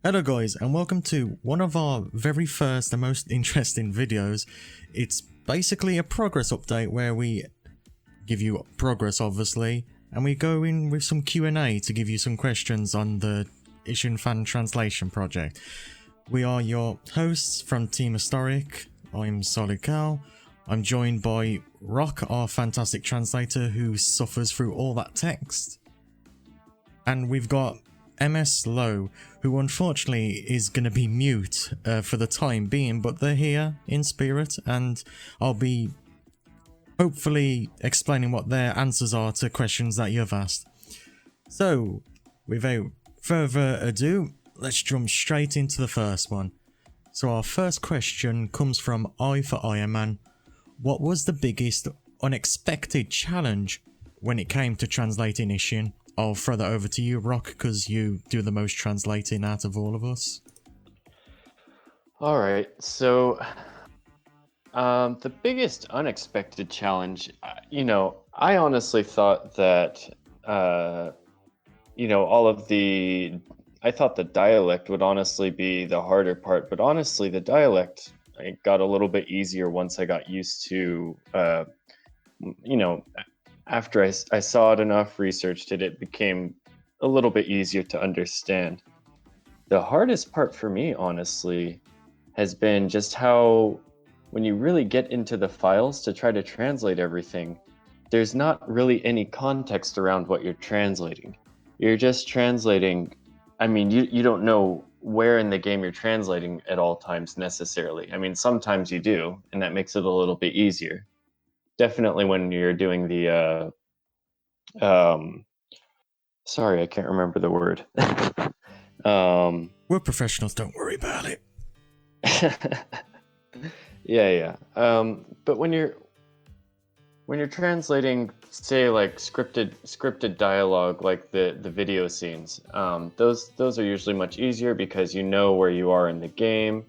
Hello guys, and welcome to one of our very first and most interesting videos. It's basically a progress update where we give you progress obviously, and we go in with some Q&A to give you some questions on the Ishin fan translation project. We are your hosts from Team Historic. I'm Solid Cal. I'm joined by Rock, our fantastic translator who suffers through all that text. And we've got MS Low, who unfortunately is going to be mute for the time being, but they're here in spirit, and I'll be hopefully explaining what their answers are to questions that you've asked. So, without further ado, let's jump straight into the first one. So our first question comes from I for Iron Man. What was the biggest unexpected challenge when it came to translating Ishin? I'll throw that over to you, Rock, because you do the most translating out of all of us. All right, so the biggest unexpected challenge, I honestly thought that, I thought the dialect would honestly be the harder part, but honestly, the dialect got a little bit easier once I got used to, after I saw it enough, researched it, it became a little bit easier to understand. The hardest part for me, honestly, has been just how, when you really get into the files to try to translate everything, there's not really any context around what you're translating. You're just translating, you don't know where in the game you're translating at all times necessarily. Sometimes you do, and that makes it a little bit easier. Definitely when you're doing the, sorry, I can't remember the word. We're professionals, don't worry about it. Yeah. But when you're translating, say, like scripted dialogue, like the video scenes, those are usually much easier because you know where you are in the game,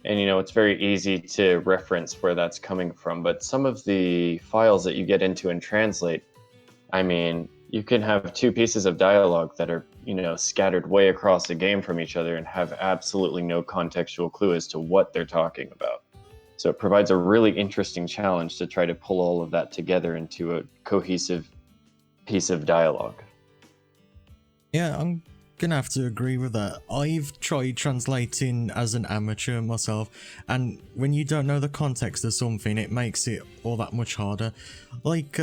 and it's very easy to reference where that's coming from. But some of the files that you get into and translate, you can have two pieces of dialogue that are, scattered way across the game from each other and have absolutely no contextual clue as to what they're talking about. So it provides a really interesting challenge to try to pull all of that together into a cohesive piece of dialogue. Yeah, I'm gonna have to agree with that. I've tried translating as an amateur myself, and when you don't know the context of something, it makes it all that much harder. Like,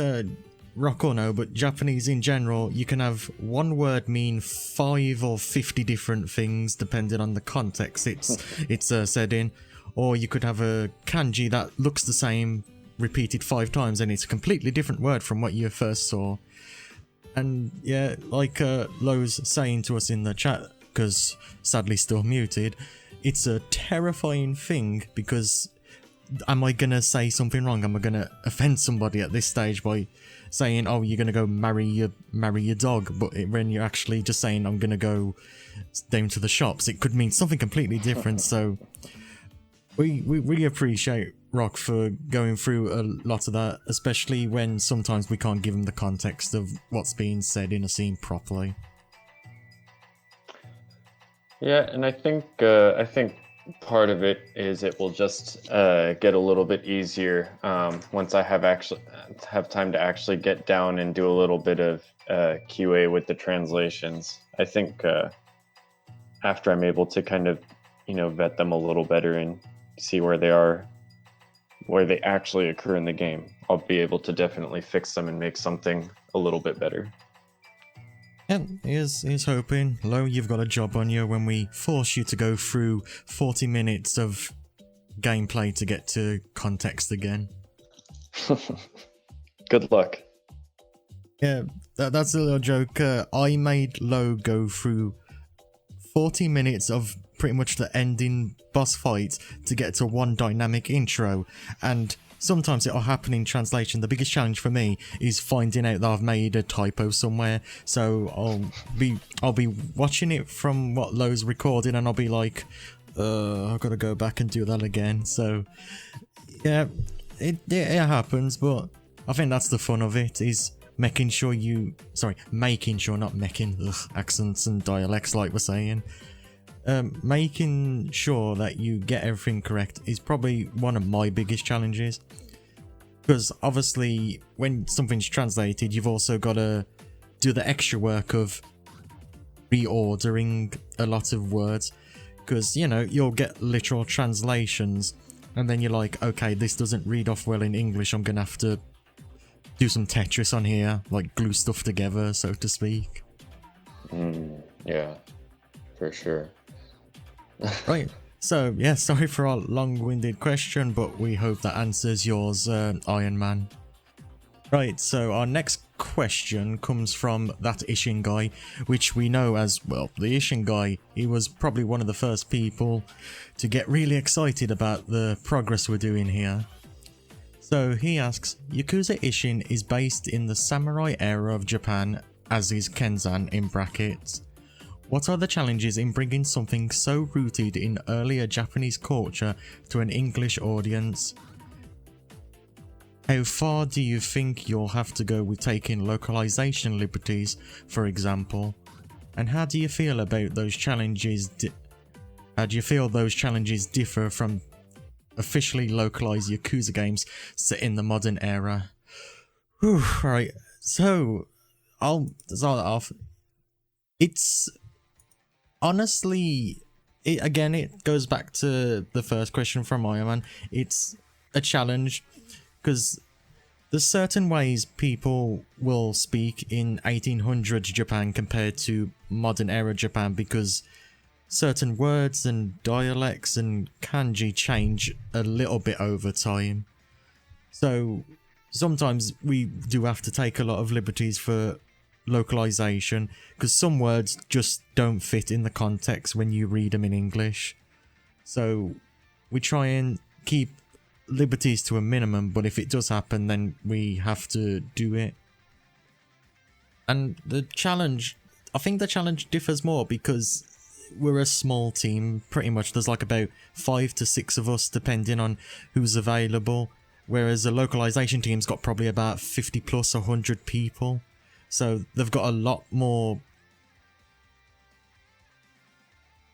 Rock or no, but Japanese in general, you can have one word mean 5 or 50 different things depending on the context it's said in. Or you could have a kanji that looks the same repeated 5 times and it's a completely different word from what you first saw. And yeah, like Lowe's saying to us in the chat, because sadly still muted, it's a terrifying thing because am I gonna say something wrong? Am I gonna offend somebody at this stage by saying, oh, you're gonna go marry your dog, but when you're actually just saying I'm gonna go down to the shops, it could mean something completely different. So we really appreciate Rock for going through a lot of that, especially when sometimes we can't give him the context of what's being said in a scene properly. Yeah, and I think part of it is it will just get a little bit easier once I have time to actually get down and do a little bit of QA with the translations. I think after I'm able to kind of vet them a little better and see where they actually occur in the game, I'll be able to definitely fix them and make something a little bit better. And here's hoping. Lo, you've got a job on you when we force you to go through 40 minutes of gameplay to get to context again. Good luck. Yeah, that's a little joke. I made Lo go through 40 minutes of pretty much the ending boss fight to get to one dynamic intro, and sometimes it'll happen in translation. The biggest challenge for me is finding out that I've made a typo somewhere. So I'll be watching it from what Lowe's recorded, and I'll be like, I've got to go back and do that again. So yeah, it happens, but I think that's the fun of it, is making sure, not making, accents and dialects like we're saying. Making sure that you get everything correct is probably one of my biggest challenges. Because obviously, when something's translated, you've also got to do the extra work of reordering a lot of words. Because, you know, you'll get literal translations, and then you're like, okay, this doesn't read off well in English, I'm gonna have to do some Tetris on here, like glue stuff together, so to speak. Yeah, for sure. Right, so yeah, sorry for our long-winded question, but we hope that answers yours, Iron Man. Right, so our next question comes from that Ishin guy, which we know as, well, the Ishin guy. He was probably one of the first people to get really excited about the progress we're doing here. So he asks, Yakuza Ishin is based in the samurai era of Japan, as is Kenzan in brackets. What are the challenges in bringing something so rooted in earlier Japanese culture to an English audience? How far do you think you'll have to go with taking localization liberties, for example? And how do you feel about those challenges? How do you feel those challenges differ from officially localized Yakuza games set in the modern era? Whew, right, so I'll start off. It's honestly, it goes back to the first question from Iron Man. It's a challenge because there's certain ways people will speak in 1800s Japan compared to modern era Japan, because certain words and dialects and kanji change a little bit over time. So sometimes we do have to take a lot of liberties for localization, because some words just don't fit in the context when you read them in English. So we try and keep liberties to a minimum, but if it does happen, then we have to do it. And the challenge, I think the challenge differs more because we're a small team, pretty much. There's like about 5 to 6 of us, depending on who's available, whereas a localization team's got probably about 50 plus 100 people. So they've got a lot more,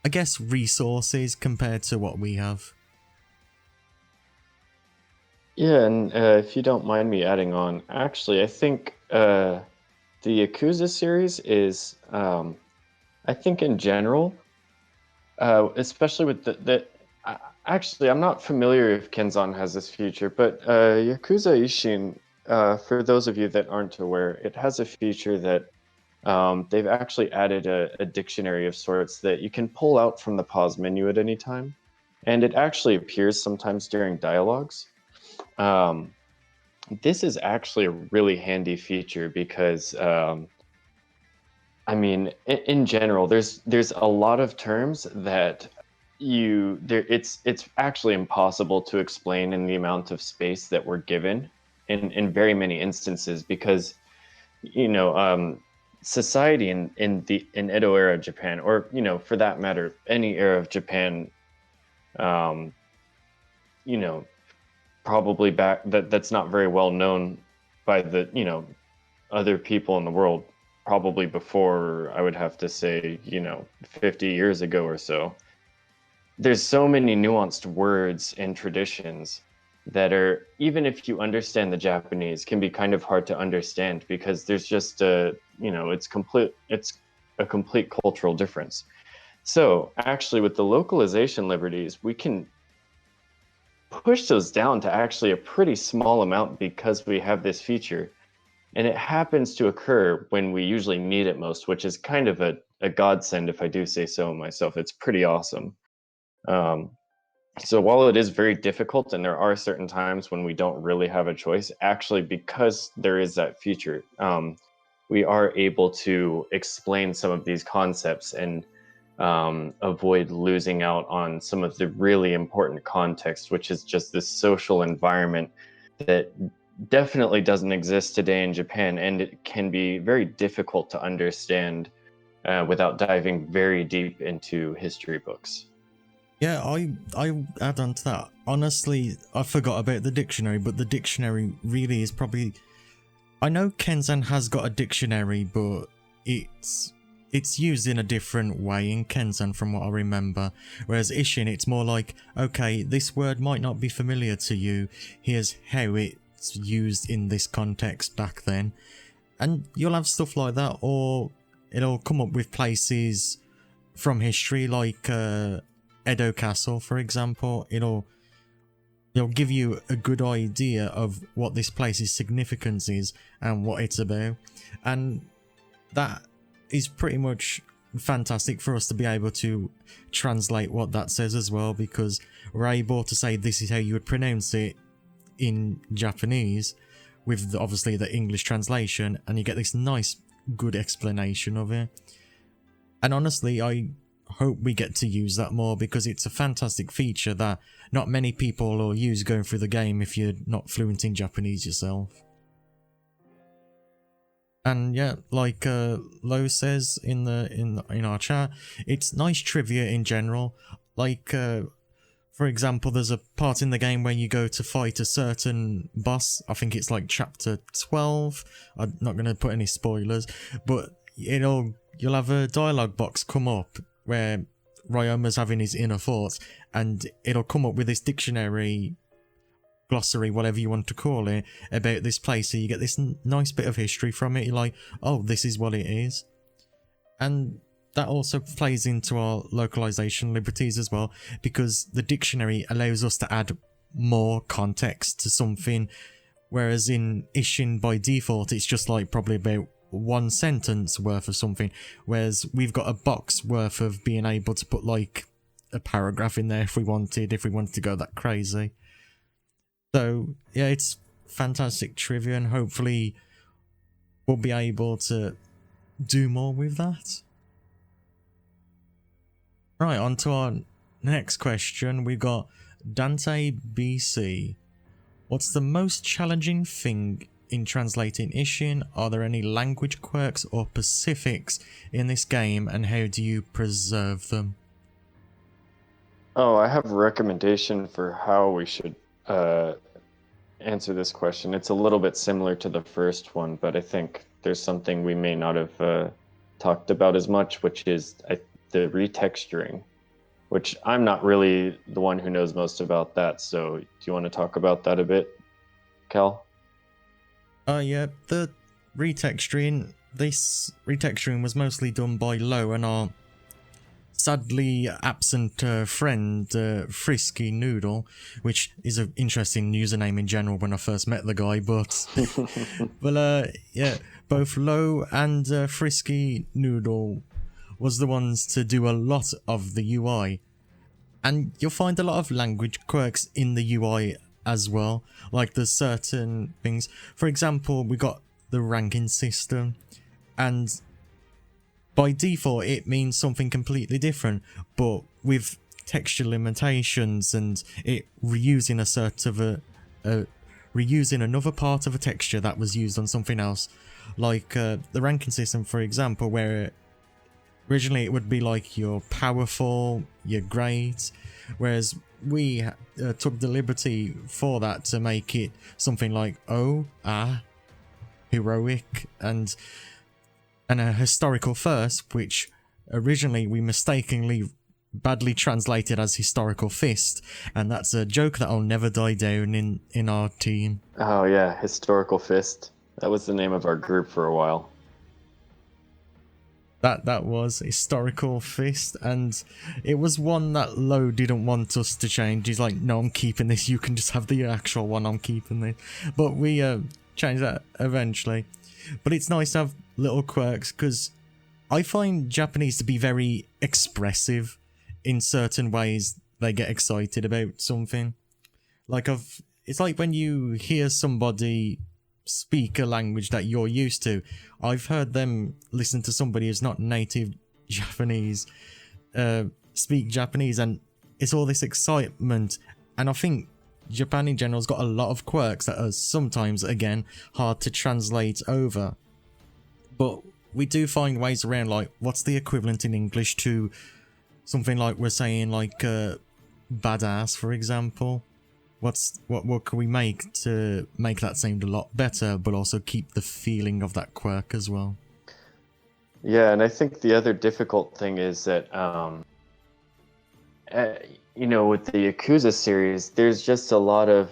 I guess, resources compared to what we have. Yeah, and if you don't mind me adding on, actually, I think the Yakuza series is, I think in general, especially with actually, I'm not familiar if Kenzan has this feature, but Yakuza Ishin, for those of you that aren't aware, it has a feature that they've actually added a dictionary of sorts that you can pull out from the pause menu at any time, and it actually appears sometimes during dialogues. This is actually a really handy feature because, I mean, in general, there's a lot of terms that it's actually impossible to explain in the amount of space that we're given in very many instances, because, you know, society in Edo era Japan, or, you know, for that matter, any era of Japan, you know, probably back that's not very well known by the, you know, other people in the world, probably before, I would have to say, you know, 50 years ago or so. There's so many nuanced words and traditions that are, even if you understand the Japanese, can be kind of hard to understand, because there's just a, you know, it's a complete cultural difference. So actually, with the localization liberties, we can push those down to actually a pretty small amount because we have this feature, and it happens to occur when we usually need it most, which is kind of a godsend, if I do say so myself. It's pretty awesome. So while it is very difficult, and there are certain times when we don't really have a choice, actually, because there is that feature, we are able to explain some of these concepts and avoid losing out on some of the really important context, which is just this social environment that definitely doesn't exist today in Japan, and it can be very difficult to understand without diving very deep into history books. Yeah, I add on to that. Honestly, I forgot about the dictionary, but the dictionary really is probably... I know Kenzan has got a dictionary, but it's it's used in a different way in Kensan from what I remember. Whereas Ishin, it's more like, okay, this word might not be familiar to you. Here's how it's used in this context back then. And you'll have stuff like that, or it'll come up with places from history, like Edo Castle, for example. It'll give you a good idea of what this place's significance is and what it's about. And that is pretty much fantastic for us to be able to translate what that says as well, because we're able to say this is how you would pronounce it in Japanese with obviously the English translation, and you get this nice good explanation of it. And honestly, I hope we get to use that more, because it's a fantastic feature that not many people will use going through the game if you're not fluent in Japanese yourself. And yeah, like Lo says in our chat, it's nice trivia in general. Like for example, there's a part in the game where you go to fight a certain boss. I think it's like chapter 12. I'm not going to put any spoilers, but you'll have a dialogue box come up where Ryoma's having his inner thoughts, and it'll come up with this dictionary, glossary, whatever you want to call it, about this place. So you get this nice bit of history from it. You're like, oh, this is what it is. And that also plays into our localization liberties as well, because the dictionary allows us to add more context to something, whereas in Ishin by default it's just like probably about one sentence worth of something, whereas we've got a box worth of being able to put like a paragraph in there if we wanted to go that crazy. So yeah, it's fantastic trivia, and hopefully we'll be able to do more with that. Right, on to our next question. We've got Dante BC. What's the most challenging thing in translating Ishin? Are there any language quirks or specifics in this game, and how do you preserve them? Oh, I have a recommendation for how we should answer this question. It's a little bit similar to the first one, but I think there's something we may not have talked about as much, which is the retexturing, which I'm not really the one who knows most about that. So do you want to talk about that a bit, Cal? Yeah, the retexturing. This retexturing was mostly done by Lo and our sadly absent friend Frisky Noodle, which is an interesting username in general when I first met the guy, but yeah, both Lo and Frisky Noodle was the ones to do a lot of the UI, and you'll find a lot of language quirks in the UI as well. Like there's certain things, for example, we got the ranking system, and by default it means something completely different, but with texture limitations and it reusing a sort of reusing another part of a texture that was used on something else, like the ranking system, for example, where originally it would be like you're powerful, you're great, whereas we took the liberty for that to make it something like heroic, and a historical first, which originally we mistakenly badly translated as historical fist, and that's a joke that'll never die down in our team. Oh yeah, historical fist. That was the name of our group for a while. That was historical fist, and it was one that Lo didn't want us to change. He's like, no, I'm keeping this, you can just have the actual one, I'm keeping this. But we changed that eventually. But it's nice to have little quirks, because I find Japanese to be very expressive in certain ways. They get excited about something. Like it's like when you hear somebody speak a language that you're used to. I've heard them listen to somebody who's not native Japanese speak Japanese, and it's all this excitement. And I think Japan in general's got a lot of quirks that are sometimes, again, hard to translate over. But we do find ways around, like, what's the equivalent in English to something like we're saying, like, badass, for example? What can we make to make that sound a lot better, but also keep the feeling of that quirk as well? Yeah, and I think the other difficult thing is that, uh, with the Yakuza series, there's just a lot of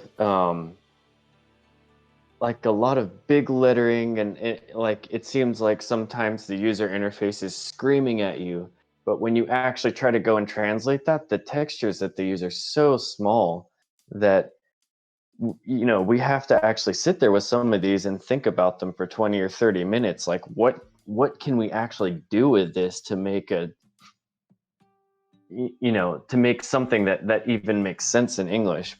like a lot of big lettering, and it seems like sometimes the user interface is screaming at you, but when you actually try to go and translate that, the textures that they use are so small that we have to actually sit there with some of these and think about them for 20 or 30 minutes, like what can we actually do with this to make to make something that even makes sense in English.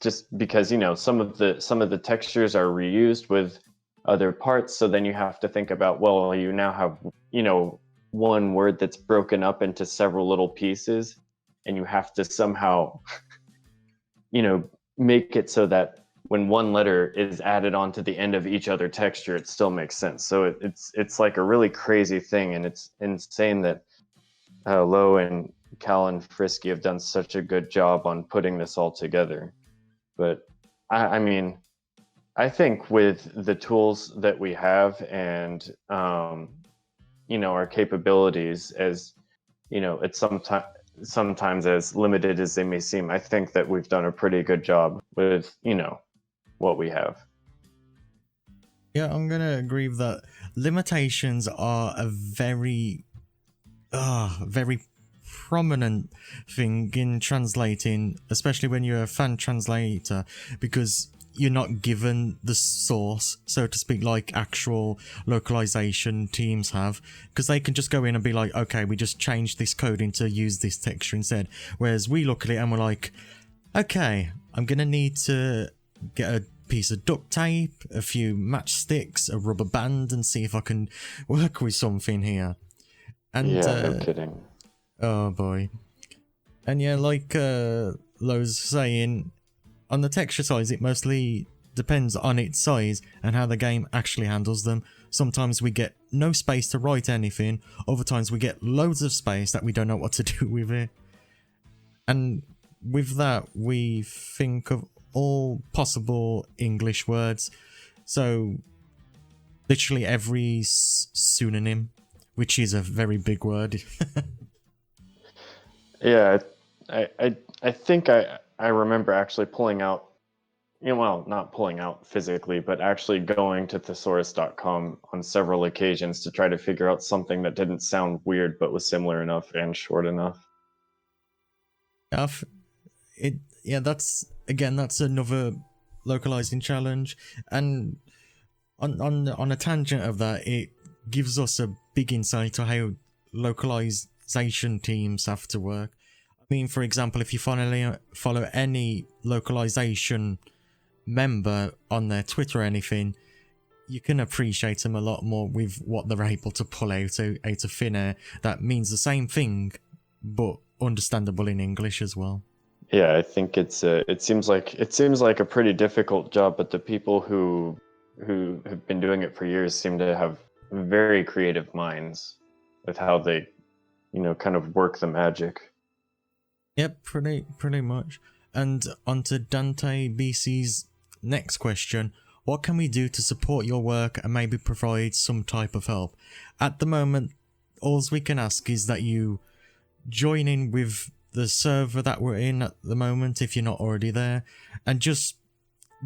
Just because some of the textures are reused with other parts, so then you have to think about, well, you now have one word that's broken up into several little pieces, and you have to somehow you know make it so that when one letter is added onto the end of each other texture, it still makes sense. So it's like a really crazy thing, and it's insane that Lowe and Cal and Frisky have done such a good job on putting this all together. But I mean, I think with the tools that we have, and our capabilities, as it's sometimes as limited as they may seem, I think that we've done a pretty good job with what we have. Yeah, I'm gonna agree with that. Limitations are a very prominent thing in translating, especially when you're a fan translator, because you're not given the source, so to speak, like actual localization teams have, because they can just go in and be like, okay, we just changed this coding to use this texture instead. Whereas we look at it and we're like, okay, I'm gonna need to get a piece of duct tape, a few matchsticks, a rubber band, and see if I can work with something here. And Yeah, no kidding. oh boy. And yeah, like Lowe's saying, on the texture size, it mostly depends on its size and how the game actually handles them. Sometimes we get no space to write anything, other times we get loads of space that we don't know what to do with it. And with that, we think of all possible English words. So, literally every pseudonym, which is a very big word. Yeah, I think I remember actually pulling out, well, not pulling out physically, but actually going to thesaurus.com on several occasions to try to figure out something that didn't sound weird but was similar enough and short enough. I've- it yeah, that's another localizing challenge. And on a tangent of that, it gives us a big insight to how localization teams have to work. I mean, for example, if you follow any localization member on their Twitter or anything, you can appreciate them a lot more with what they're able to pull out of thin air that means the same thing but understandable in English as well. Yeah, I think it seems like a pretty difficult job, but the people who have been doing it for years seem to have very creative minds with how they, kind of work the magic. Yep, pretty much. And onto Dante BC's next question. What can we do to support your work and maybe provide some type of help? At the moment, all we can ask is that you join in with the server that we're in at the moment if you're not already there, and just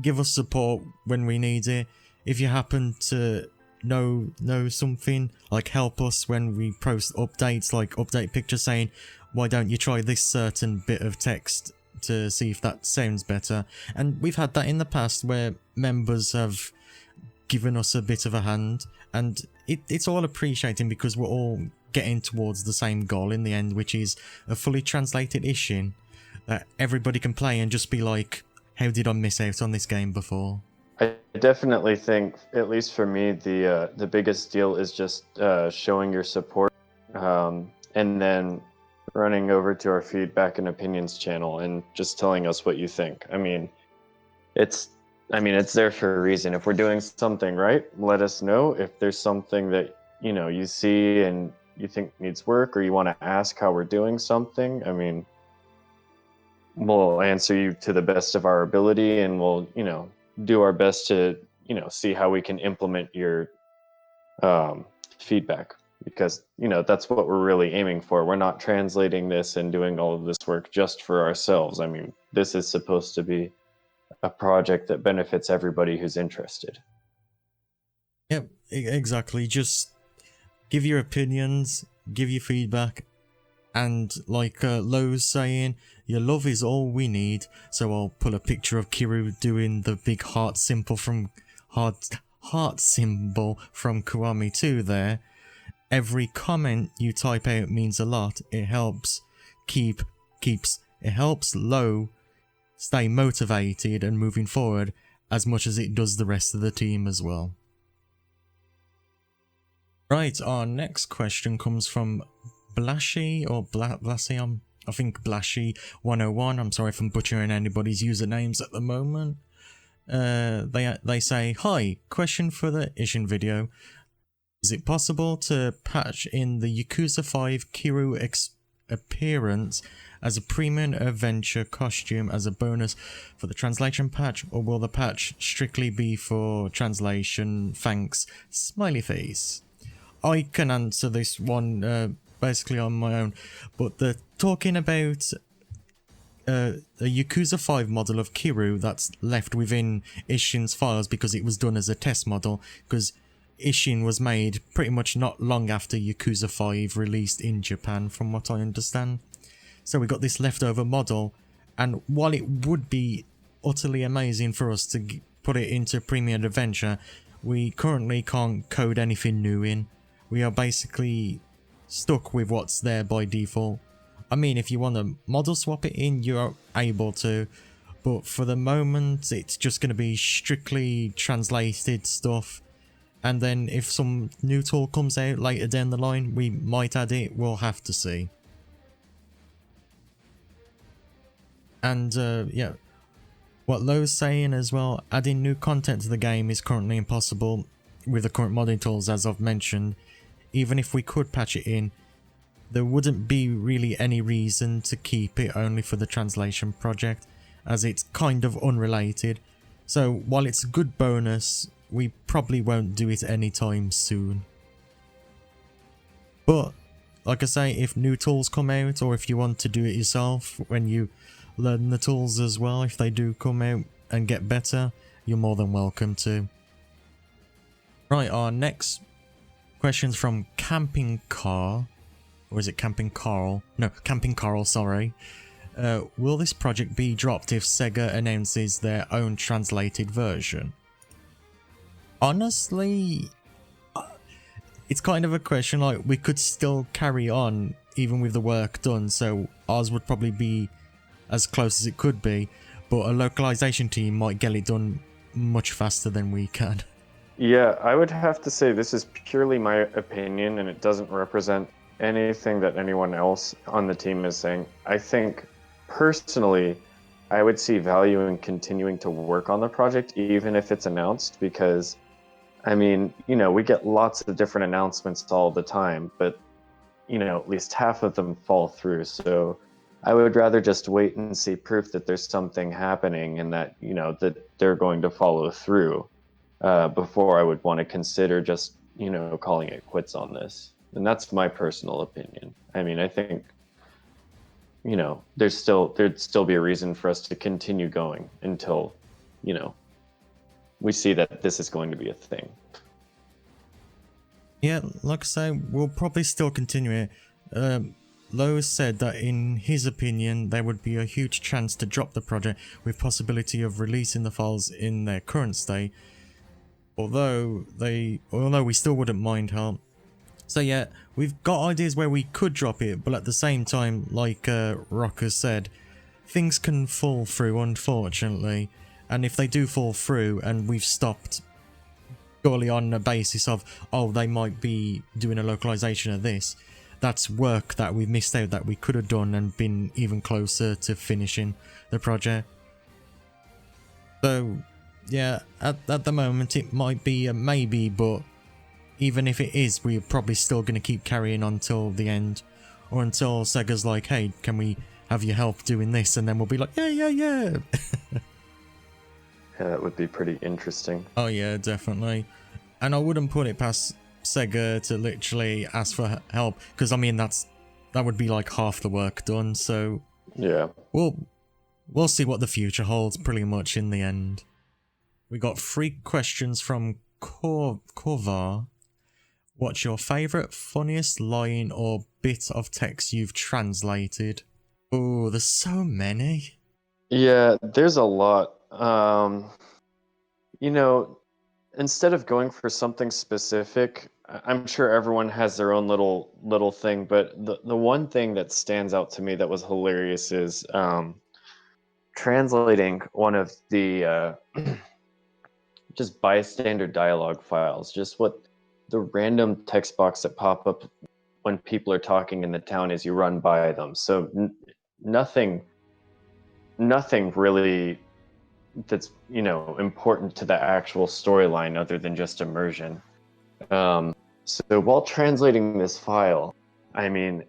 give us support when we need it. If you happen to know something, like help us when we post updates, like update pictures saying, why don't you try this certain bit of text to see if that sounds better. And we've had that in the past where members have given us a bit of a hand, and it's all appreciating because we're all getting towards the same goal in the end, which is a fully translated Ishin that everybody can play and just be like, how did I miss out on this game before? I definitely think, at least for me, the biggest deal is just showing your support, and then running over to our feedback and opinions channel and just telling us what you think. It's it's there for a reason. If we're doing something right, let us know. If there's something that you see and you think needs work, or you want to ask how we're doing something, we'll answer you to the best of our ability, and we'll do our best to see how we can implement your honest feedback, because that's what we're really aiming for. We're not translating this and doing all of this work just for ourselves. I mean, this is supposed to be a project that benefits everybody who's interested. Yep, exactly. Just give your opinions, give your feedback, and like Lowe's saying, your love is all we need. So I'll put a picture of Kiru doing the big heart symbol from Kiwami 2 there. Every comment you type out means a lot. It helps it helps Lowe stay motivated and moving forward as much as it does the rest of the team as well. Right, our next question comes from Blashy or Blashy, I think Blashy 101. I'm sorry if I'm butchering anybody's usernames at the moment. They say, hi, question for the Ishin video. Is it possible to patch in the Yakuza 5 Kiru appearance as a premium adventure costume as a bonus for the translation patch, or will the patch strictly be for translation? Thanks, smiley face. I can answer this one basically on my own, but they're talking about a Yakuza 5 model of Kiru that's left within Ishin's files because it was done as a test model, because Ishin was made pretty much not long after Yakuza 5 released in Japan, from what I understand. So we got this leftover model, and while it would be utterly amazing for us to put it into Premium Adventure, we currently can't code anything new in. We are basically stuck with what's there by default. I mean, if you want to model swap it in, you're able to, but for the moment it's just going to be strictly translated stuff, and then if some new tool comes out later down the line, we might add it. We'll have to see. And yeah, what Lowe's saying as well, adding new content to the game is currently impossible with the current modding tools, as I've mentioned. Even if we could patch it in, there wouldn't be really any reason to keep it only for the translation project, as it's kind of unrelated. So while it's a good bonus, we probably won't do it anytime soon. But like I say, if new tools come out, or if you want to do it yourself when you learn the tools as well, if they do come out and get better, you're more than welcome to. Right, our next question's from Camping Car. Or is it Camping Carl? No, Camping Carl, sorry. Will this project be dropped if Sega announces their own translated version? Honestly, it's kind of a question, like, we could still carry on even with the work done, so ours would probably be as close as it could be, but a localization team might get it done much faster than we can. Yeah, I would have to say this is purely my opinion, and it doesn't represent anything that anyone else on the team is saying. I think, personally, I would see value in continuing to work on the project, even if it's announced, because, I mean, we get lots of different announcements all the time, but, at least half of them fall through, so I would rather just wait and see proof that there's something happening and that, that they're going to follow through. Before I would want to consider just, calling it quits on this. And that's my personal opinion. I mean, I think, there'd still be a reason for us to continue going until, we see that this is going to be a thing. Yeah, like I say, we'll probably still continue it. Lowe said that in his opinion, there would be a huge chance to drop the project with possibility of releasing the files in their current state. Although we still wouldn't mind help. So yeah, we've got ideas where we could drop it, but at the same time, like Rocker said, things can fall through, unfortunately. And if they do fall through and we've stopped purely on the basis of, oh, they might be doing a localization of this, that's work that we missed out that we could have done and been even closer to finishing the project. So yeah, at the moment it might be a maybe, but even if it is, we're probably still going to keep carrying on till the end, or until Sega's like, hey, can we have your help doing this? And then we'll be like, yeah. Yeah, that would be pretty interesting. Oh yeah, definitely. And I wouldn't put it past Sega to literally ask for help, because I mean that would be like half the work done. So Yeah. We'll see what the future holds pretty much in the end. We got 3 questions from Korvar. What's your favourite, funniest line or bit of text you've translated? Oh, there's so many. Yeah, there's a lot. You know, instead of going for something specific, I'm sure everyone has their own little thing, but the one thing that stands out to me that was hilarious is translating one of the just bystander dialogue files, just what the random text box that pop up when people are talking in the town as you run by them. So nothing really that's important to the actual storyline other than just immersion. So while translating this file, I mean,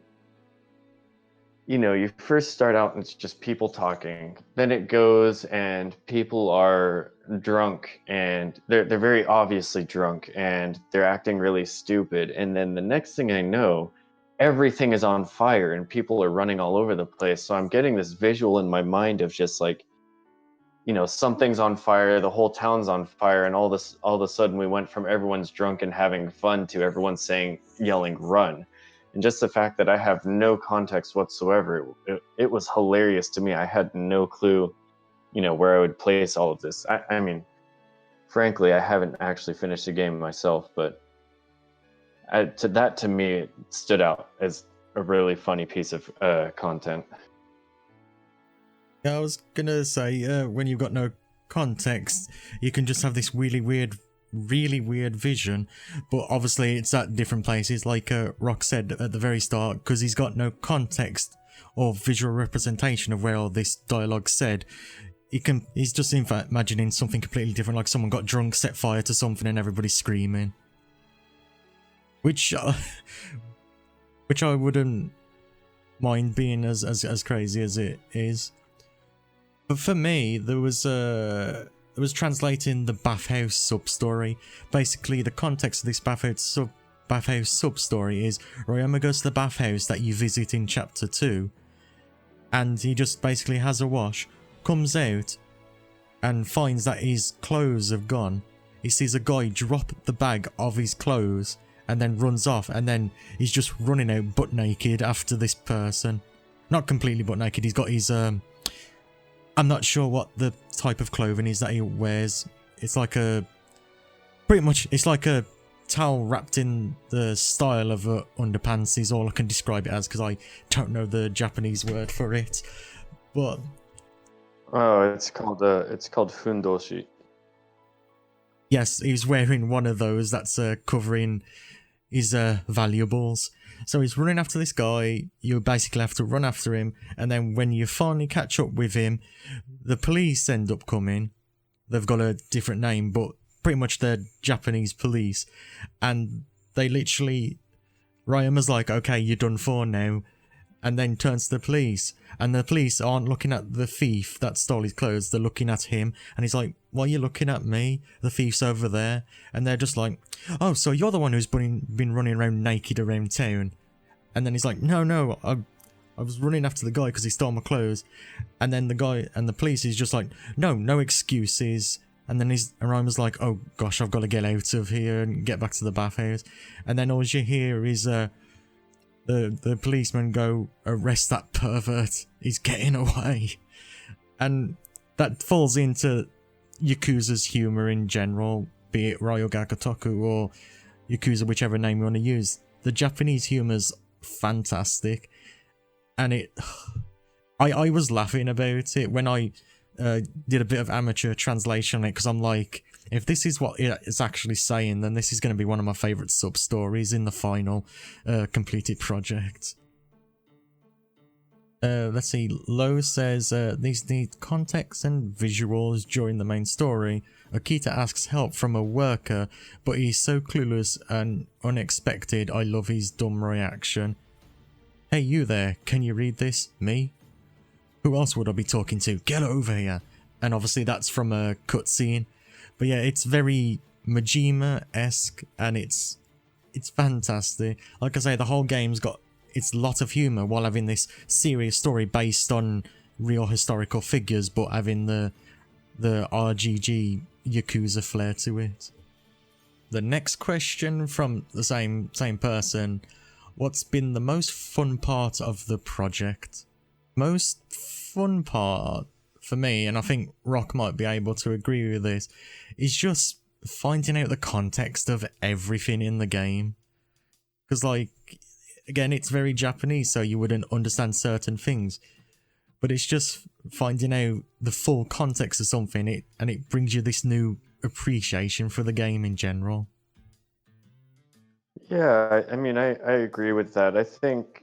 you first start out and it's just people talking. Then it goes and people are drunk and they're very obviously drunk and they're acting really stupid. And then the next thing I know, everything is on fire and people are running all over the place. So I'm getting this visual in my mind of just like, something's on fire, the whole town's on fire, and all of a sudden we went from everyone's drunk and having fun to everyone yelling run. And just the fact that I have no context whatsoever, it was hilarious to me. I had no clue, where I would place all of this. I mean, frankly, I haven't actually finished the game myself, but to me, it stood out as a really funny piece of content. Yeah, I was gonna say, when you've got no context, you can just have this really weird vision, but obviously it's at different places, like Rock said at the very start, because he's got no context or visual representation of where all this dialogue said. He's just in fact imagining something completely different, like someone got drunk, set fire to something, and everybody's screaming. Which I wouldn't mind being as crazy as it is. But for me, there was translating the bathhouse sub-story. Basically, the context of this bathhouse sub-story is Ryoma goes to the bathhouse that you visit in chapter 2, and he just basically has a wash, comes out, and finds that his clothes have gone. He sees a guy drop the bag of his clothes, and then runs off, and then he's just running out butt naked after this person. Not completely butt naked, he's got his I'm not sure what the type of clothing is that he wears. It's like it's like a towel wrapped in the style of underpants is all I can describe it as, because I don't know the Japanese word for it. But oh, it's called fundoshi. Yes, he's wearing one of those that's covering his valuables. So he's running after this guy, you basically have to run after him, and then when you finally catch up with him, the police end up coming. They've got a different name, but pretty much they're Japanese police, and they literally... Ryoma's like, okay, you're done for now, and then turns to the police, and the police aren't looking at the thief that stole his clothes, they're looking at him, and he's like, why are you looking at me? The thief's over there. And they're just like, oh, so you're the one who's been running around naked around town. And then he's like, no, I was running after the guy because he stole my clothes. And then the guy and the police is just like, no excuses. And then Ryma's like, oh gosh, I've got to get out of here and get back to the bathhouse. And then all you hear is the policeman go, arrest that pervert, he's getting away. And that falls into Yakuza's humour in general, be it Ryoga Kotoku or Yakuza, whichever name you want to use. The Japanese humour's fantastic, and I was laughing about it when I did a bit of amateur translation on it, because I'm like, if this is what it's actually saying, then this is going to be one of my favourite sub-stories in the final completed project. Let's see, Lowe says, these need context and visuals during the main story. Okita asks help from a worker, but he's so clueless and unexpected, I love his dumb reaction. Hey you there, can you read this? Me? Who else would I be talking to? Get over here! And obviously that's from a cutscene. But yeah, it's very Majima-esque, and it's it's fantastic. Like I say, the whole game's got its lot of humour while having this serious story based on real historical figures, but having the RGG Yakuza flair to it. The next question from the same person: what's been the most fun part of the project? Most fun part for me, and I think Rock might be able to agree with this, is just finding out the context of everything in the game. Because, like, again, it's very Japanese, so you wouldn't understand certain things. But it's just finding out the full context of something, and it brings you this new appreciation for the game in general. Yeah, I mean, I agree with that. I think,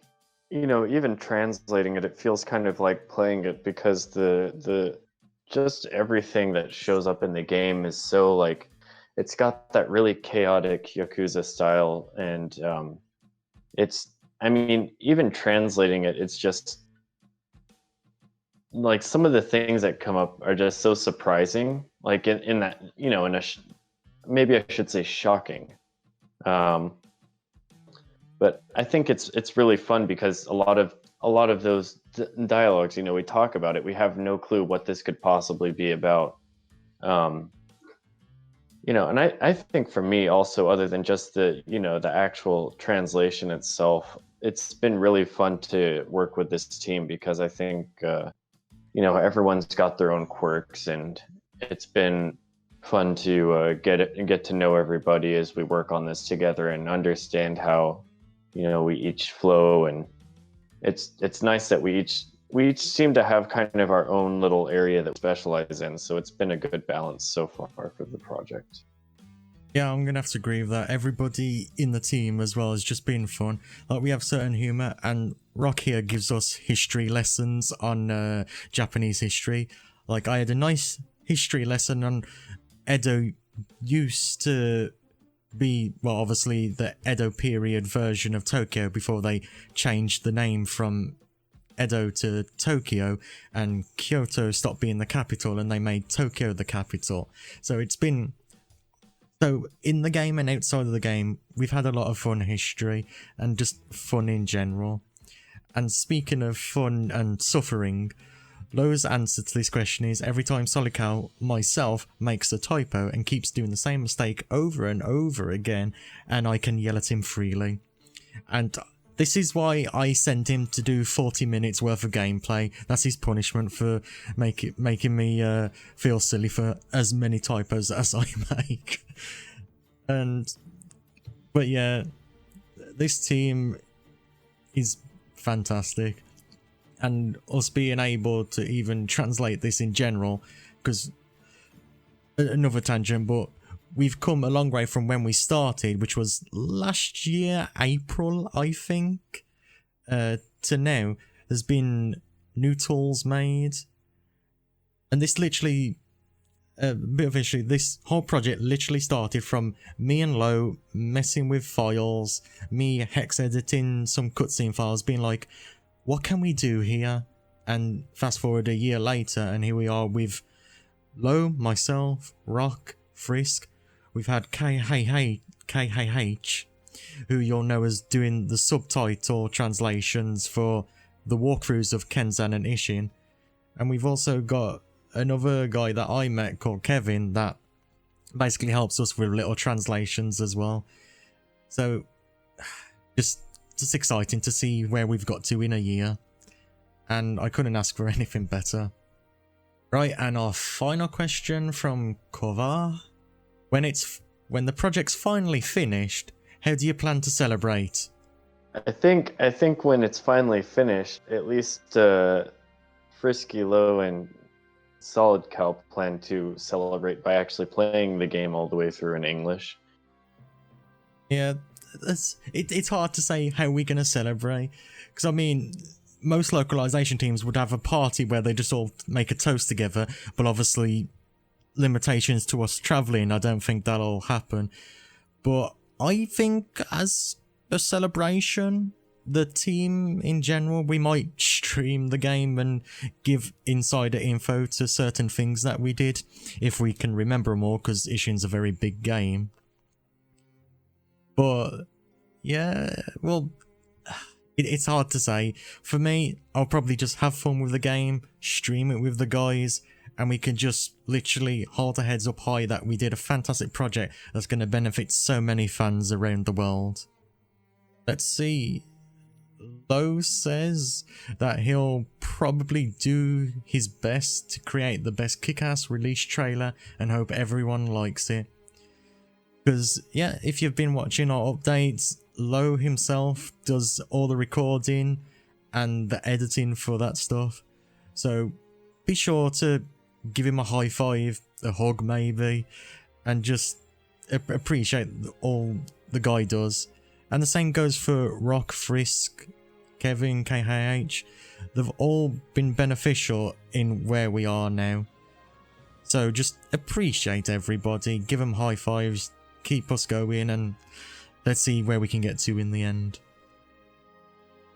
even translating it, it feels kind of like playing it, because the just everything that shows up in the game is so, like, it's got that really chaotic Yakuza style, and I mean, even translating it, it's just like some of the things that come up are just so surprising, like in that, maybe I should say shocking. But I think it's really fun, because a lot of those dialogues, we talk about it, we have no clue what this could possibly be about. And I think for me also, other than just the actual translation itself, it's been really fun to work with this team, because I think everyone's got their own quirks, and it's been fun to get to know everybody as we work on this together and understand how we each flow. And it's nice that we each seem to have kind of our own little area that we specialize in, so it's been a good balance so far for the project. Yeah, I'm gonna have to agree with that. Everybody in the team as well has just been fun. Like, we have certain humour, and Rock here gives us history lessons on Japanese history. Like, I had a nice history lesson on Edo used to be, well, obviously the Edo period version of Tokyo before they changed the name from Edo to Tokyo, and Kyoto stopped being the capital and they made Tokyo the capital. So in the game and outside of the game, we've had a lot of fun history and just fun in general. And speaking of fun and suffering, Lo's answer to this question is: every time Solical, myself, makes a typo and keeps doing the same mistake over and over again, and I can yell at him freely. And this is why I sent him to do 40 minutes worth of gameplay. That's his punishment for making me feel silly for as many typos as I make. But yeah, this team is fantastic. And us being able to even translate this in general, because another tangent, but we've come a long way from when we started, which was last year, April, I think, to now. There's been new tools made, and this literally, a bit of history, this whole project literally started from me and Lo messing with files, me hex editing some cutscene files, being like, what can we do here? And fast forward a year later, and here we are with Lo, myself, Rock, Frisk. We've had KHH, who you'll know as doing the subtitle translations for the walkthroughs of Kenzan and Ishin. And we've also got another guy that I met called Kevin that basically helps us with little translations as well. So, just exciting to see where we've got to in a year, and I couldn't ask for anything better. Right, and our final question from Kovar: when the project's finally finished, how do you plan to celebrate? I think when it's finally finished, at least Frisky, Low, and Solid Cow plan to celebrate by actually playing the game all the way through in English. Yeah, it's hard to say how we're going to celebrate, because I mean, most localization teams would have a party where they just all make a toast together, but obviously limitations to us traveling, I don't think that'll happen. But I think as a celebration, the team in general, we might stream the game and give insider info to certain things that we did, if we can remember them all, because Ishin's a very big game. But Yeah, well, it's hard to say. For me, I'll probably just have fun with the game, stream it with the guys, and we can just literally hold our heads up high that we did a fantastic project that's going to benefit so many fans around the world. Let's see. Lo says that he'll probably do his best to create the best kick-ass release trailer and hope everyone likes it. Because, yeah, if you've been watching our updates, Lo himself does all the recording and the editing for that stuff. So be sure to give him a high five, a hug maybe, and just appreciate all the guy does. And the same goes for Rock, Frisk, Kevin, KHH. They've all been beneficial in where we are now. So just appreciate everybody, give them high fives, keep us going, and let's see where we can get to in the end.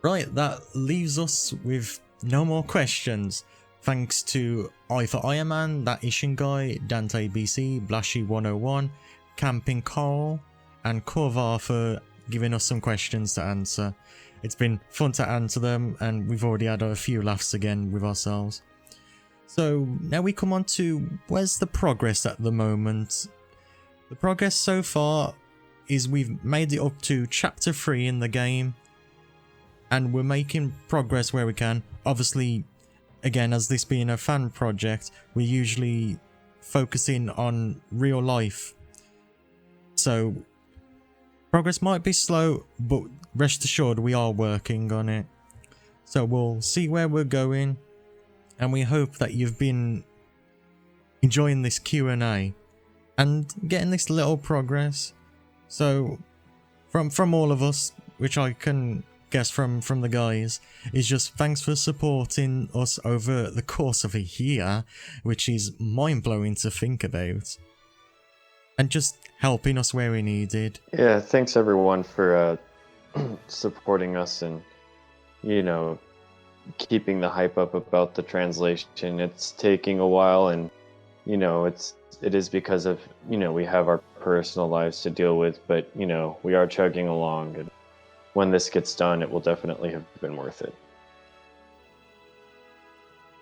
Right, that leaves us with no more questions. Thanks to I for Iron Man, That Ishin Guy, Dante BC, Blashy 101, Camping Carl, and Korvar for giving us some questions to answer. It's been fun to answer them, and we've already had a few laughs again with ourselves. So now we come on to where's the progress at the moment. The progress so far is we've made it up to chapter 3 in the game, and we're making progress where we can. Obviously, again, as this being a fan project, we're usually focusing on real life. So progress might be slow, but rest assured we are working on it. So we'll see where we're going, and we hope that you've been enjoying this Q&A and getting this little progress. So from all of us, which I can guess from the guys, is just thanks for supporting us over the course of a year, which is mind-blowing to think about, and just helping us where we needed. Yeah, thanks everyone for supporting us and, you know, keeping the hype up about the translation. It's taking a while, and, you know, it is because of, you know, we have our personal lives to deal with, but, you know, we are chugging along, and when this gets done, it will definitely have been worth it.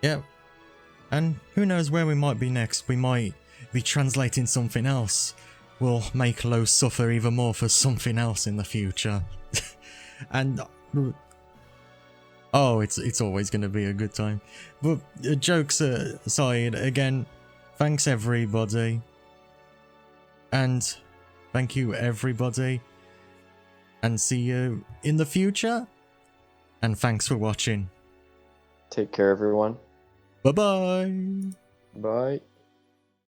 Yeah, and who knows where we might be next. We might be translating something else. We'll make Lo suffer even more for something else in the future. And oh, it's always going to be a good time. But jokes aside, again, thanks everybody, and thank you everybody, and see you in the future, and thanks for watching. Take care, everyone. Bye bye. Bye.